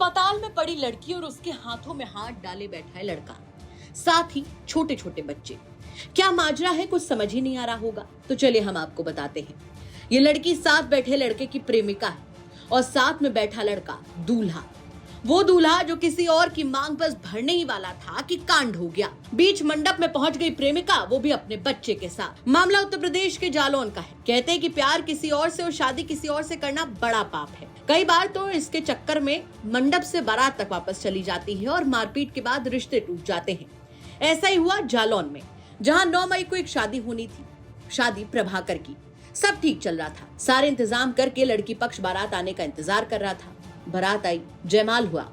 अस्पताल में पड़ी लड़की और उसके हाथों में हाथ डाले बैठा है लड़का, साथ ही छोटे छोटे बच्चे। क्या माजरा है, कुछ समझ ही नहीं आ रहा होगा। तो चलिए हम आपको बताते हैं। ये लड़की साथ बैठे लड़के की प्रेमिका है और साथ में बैठा लड़का दूल्हा। वो दूल्हा जो किसी और की मांग बस भरने ही वाला था कि कांड हो गया। बीच मंडप में पहुंच गई प्रेमिका, वो भी अपने बच्चे के साथ। मामला उत्तर प्रदेश के जालौन का है। कहते हैं कि प्यार किसी और से और शादी किसी और से करना बड़ा पाप है। कई बार तो इसके चक्कर में मंडप से बारात तक वापस चली जाती है और मारपीट के बाद रिश्ते टूट जाते हैं। ऐसा ही हुआ जालौन में, जहाँ 9 मई को एक शादी होनी थी। शादी प्रभाकर की। सब ठीक चल रहा था। सारे इंतजाम करके लड़की पक्ष बारात आने का इंतजार कर रहा था। बारात आई, जयमाल हुआ,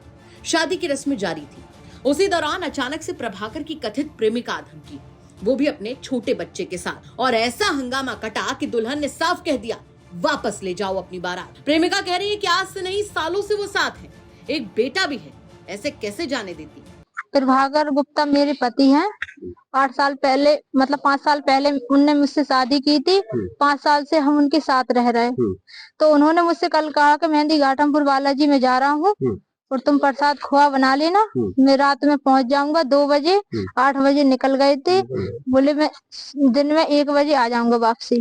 शादी की रस्में जारी थी। उसी दौरान अचानक से प्रभाकर की कथित प्रेमिका आ धमकी, वो भी अपने छोटे बच्चे के साथ। और ऐसा हंगामा कटा कि दुल्हन ने साफ कह दिया, वापस ले जाओ अपनी बारात। प्रेमिका कह रही है कि आज से नहीं, सालों से वो साथ है, एक बेटा भी है, ऐसे कैसे जाने देती। प्रभाकर गुप्ता मेरे पति हैं। 8 साल पहले, मतलब 5 साल पहले उनने मुझसे शादी की थी। 5 साल से हम उनके साथ रह रहे। तो उन्होंने मुझसे कल कहा कि मेहंदी घाटमपुर बालाजी में जा रहा हूँ और तुम प्रसाद खोआ बना लेना, मैं रात में पहुंच जाऊंगा 2 बजे। 8 बजे निकल गए थे, बोले मैं दिन में 1 बजे आ जाऊंगा वापसी।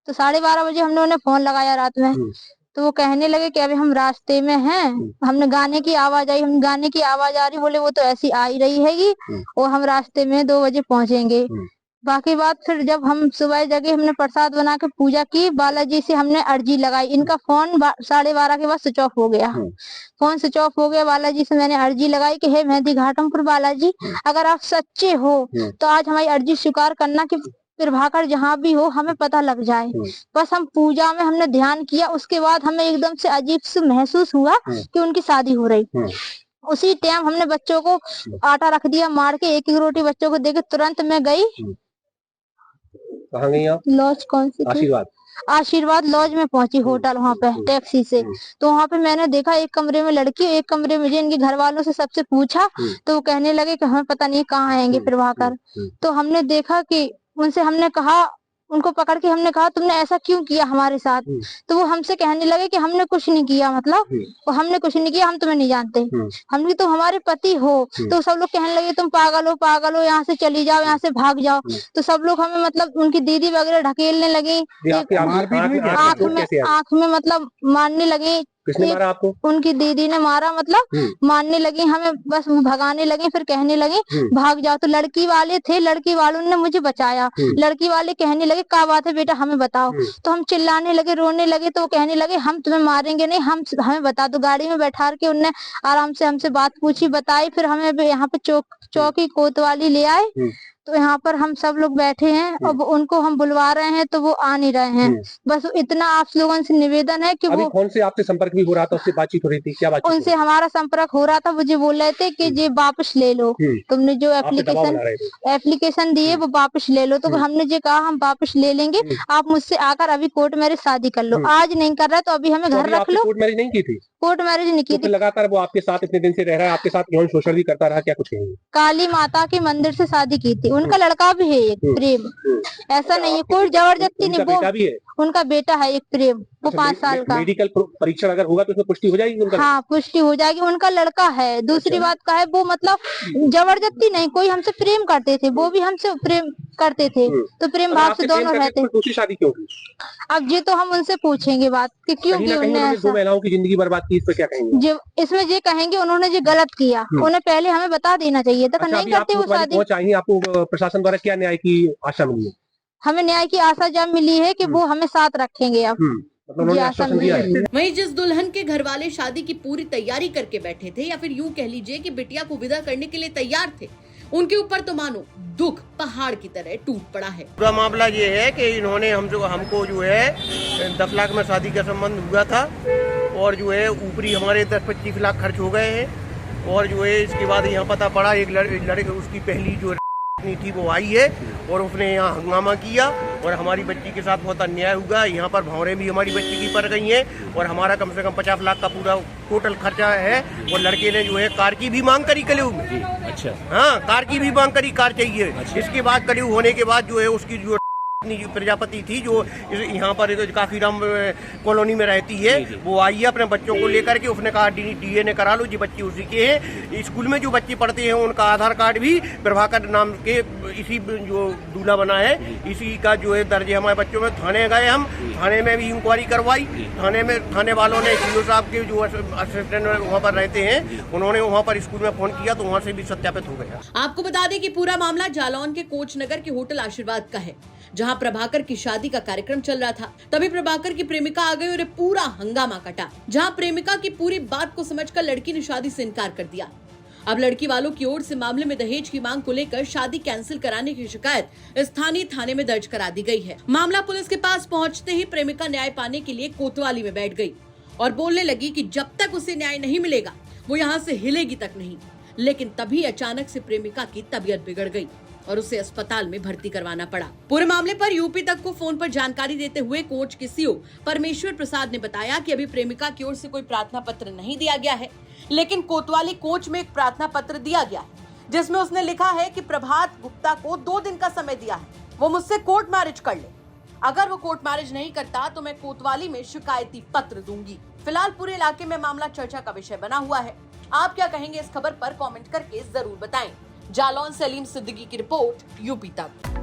तो 12:30 बजे हमने उन्हें फोन लगाया रात में, तो वो कहने लगे कि अभी हम रास्ते में हैं। हमने गाने की आवाज आई, हम गाने की आवाज आ रही, बोले वो तो ऐसी आ ही रही हैगी और हम रास्ते में 2 बजे पहुंचेंगे। बाकी बात फिर जब हम सुबह जगे, हमने प्रसाद बना के पूजा की, बालाजी से हमने अर्जी लगाई। इनका फोन 12:30 के बाद स्विच ऑफ हो गया। फोन स्विच ऑफ हो गया। बालाजी से मैंने अर्जी लगाई कि हे मेहंदी घाटमपुर बालाजी, अगर आप सच्चे हो तो आज हमारी अर्जी स्वीकार करना कि प्रभाकर जहाँ भी हो हमें पता लग जाए। बस हम पूजा में हमने ध्यान किया, उसके बाद हमें एकदम से अजीब से महसूस हुआ कि उनकी शादी हो रही। उसी टाइम हमने बच्चों को आटा रख दिया मार के, 1-1 रोटी बच्चों को देके तुरंत मैं गई। कहाँ गई आप? लॉज कौन सी? आशीर्वाद लॉज में पहुंची, होटल वहाँ पे टैक्सी से। तो वहाँ पे मैंने देखा एक कमरे में लड़की, एक कमरे में इनके घर वालों से सबसे पूछा तो वो कहने लगे कि हमें पता नहीं कहाँ आएंगे प्रभाकर। तो हमने देखा कि उनसे हमने कहा, उनको पकड़ के हमने कहा तुमने ऐसा क्यों किया हमारे साथ। तो वो हमसे कहने लगे कि हमने कुछ नहीं किया, मतलब हमने कुछ नहीं किया, हम तुम्हें नहीं जानते। हमने तुम हमारे पति हो। तो सब लोग कहने लगे तुम पागल हो, पागल हो, यहाँ से चली जाओ, यहाँ से भाग जाओ। तो सब लोग हमें मतलब उनकी दीदी वगैरह ढकेलने लगी, आँख में मतलब मारने लगी। किसने मारा आपको? उनकी दीदी ने मारा, मतलब मारने लगी हमें, बस भगाने लगे, फिर कहने लगे भाग जाओ। तो लड़की वाले थे, लड़की वालों ने मुझे बचाया। लड़की वाले कहने लगे क्या बात है बेटा, हमें बताओ। तो हम चिल्लाने लगे, रोने लगे। तो वो कहने लगे हम तुम्हें मारेंगे नहीं, हमें बता दो। गाड़ी में बैठा के उनने आराम से हमसे बात पूछी, बताई। फिर हमें यहाँ पे चौकी कोतवाली ले आए। तो यहाँ पर हम सब लोग बैठे हैं, अब उनको हम बुलवा रहे हैं तो वो आ नहीं रहे हैं। बस इतना आप लोगों से निवेदन है कि वो कौन से आपसे संपर्क भी हो रहा था, उससे बातचीत हो रही थी, क्या बातचीत? उनसे हमारा संपर्क हो रहा था, मुझे बोल रहे थे कि ये वापस ले लो, तुमने जो एप्लीकेशन दी है वो वापस ले लो। तो हमने जो कहा हम वापस ले लेंगे, आप मुझसे आकर अभी कोर्ट मैरिज शादी कर लो। आज नहीं कर रहा तो अभी हमें घर रख लो। कोर्ट मैरिज नहीं की थी? कोर्ट मैरिज नहीं की थी। लगातार वो आपके साथ इतने दिन से रह रहा है, आपके साथ यौन शोषण भी करता रहा, क्या कुछ कहेंगे? काली माता के मंदिर से शादी की थी। उनका लड़का भी है एक प्रेम, ऐसा नहीं है कोई जबरदस्ती नहीं। वो उनका बेटा है एक प्रेम, वो 5 साल का। मेडिकल परीक्षण अगर होगा तो उसमें पुष्टि हो जाएगी? हाँ पुष्टि हो जाएगी, उनका लड़का है। दूसरी बात का है वो मतलब जबरदस्ती नहीं, कोई हमसे प्रेम करते थे, वो भी हमसे प्रेम करते थे। तो प्रेम भाव से दोनों रहते। दूसरी शादी क्यों की? अब ये तो हम उनसे पूछेंगे बात कि क्यों की उन्होंने 2 महिलाओं की जिंदगी बर्बाद की, इस पर क्या कहेंगे? जो इसमें ये कहेंगे उन्होंने जो गलत किया, उन्हें पहले हमें बता देना चाहिए था। नहीं करते वो शादी। चाहिए आपको प्रशासन द्वारा क्या न्याय की आशा मिली है? हमें न्याय की आशा जब मिली है कि वो हमें साथ रखेंगे। अब वहीं जिस दुल्हन के घर वाले शादी की पूरी तैयारी करके बैठे थे, या फिर यूं कह लीजिए कि बिटिया को विदा करने के लिए तैयार थे, उनके ऊपर तो मानो दुख पहाड़ की तरह टूट पड़ा है। पूरा मामला ये है कि इन्होंने हमको जो है 10 लाख में शादी का संबंध हुआ था और जो है ऊपरी हमारे 10-25 लाख खर्च हो गए हैं। और जो है इसके बाद यहाँ पता पड़ा एक लड़के उसकी पहली जो थी वो आई है और उसने यहाँ हंगामा किया और हमारी बच्ची के साथ बहुत अन्याय हुआ। यहाँ पर भंवरें भी हमारी बच्ची की पड़ गई हैं और हमारा कम से कम 50 लाख का पूरा टोटल खर्चा है। और लड़के ने जो है कार की भी मांग करी कलेऊ में। अच्छा हाँ, कार की भी मांग करी, कार चाहिए। इसके बाद कलेऊ होने के बाद जो है उसकी जो प्रजापति थी जो यहाँ पर काफीराम कॉलोनी में रहती है, वो आई है अपने बच्चों को लेकर के। उसने कहा DNA करा लो जी, बच्चे उसी के हैं। स्कूल में जो बच्चे पढ़ते हैं उनका आधार कार्ड भी प्रभाकर नाम के इसी जो दूल्हा बना है इसी का जो है दर्ज है हमारे बच्चों में। थाने गए हम, थाने में भी इंक्वायरी करवाई। थाने वालों ने सीओ साहब के जो असिस्टेंट वहाँ पर रहते हैं उन्होंने वहाँ पर स्कूल में फोन किया तो वहाँ से भी सत्यापित हो गया। आपको बता दें कि पूरा मामला जालौन के कोच नगर के होटल आशीर्वाद का है, जहां प्रभाकर की शादी का कार्यक्रम चल रहा था। तभी प्रभाकर की प्रेमिका आ गई और ये पूरा हंगामा कटा, जहां प्रेमिका की पूरी बात को समझकर लड़की ने शादी से इनकार कर दिया। अब लड़की वालों की ओर से मामले में दहेज की मांग को लेकर शादी कैंसिल कराने की शिकायत स्थानीय थाने में दर्ज करा दी गई है। मामला पुलिस के पास पहुंचते ही प्रेमिका न्याय पाने के लिए कोतवाली में बैठ गई और बोलने लगी कि जब तक उसे न्याय नहीं मिलेगा वो यहाँ से हिलेगी तक नहीं। लेकिन तभी अचानक से प्रेमिका की तबीयत बिगड़ गई और उसे अस्पताल में भर्ती करवाना पड़ा। पूरे मामले पर यूपी तक को फोन पर जानकारी देते हुए कोच के सीओ परमेश्वर प्रसाद ने बताया कि अभी प्रेमिका की ओर से कोई प्रार्थना पत्र नहीं दिया गया है, लेकिन कोतवाली कोच में एक प्रार्थना पत्र दिया गया है जिसमें उसने लिखा है कि प्रभात गुप्ता को 2 दिन का समय दिया है, वो मुझसे कोर्ट मैरिज कर ले। अगर वो कोर्ट मैरिज नहीं करता तो मैं कोतवाली में शिकायती पत्र दूंगी। फिलहाल पूरे इलाके में मामला चर्चा का विषय बना हुआ है। आप क्या कहेंगे इस खबर पर कमेंट करके जरूर बताएं। जालौन से सलीम सिद्दीकी की रिपोर्ट, यूपी तक।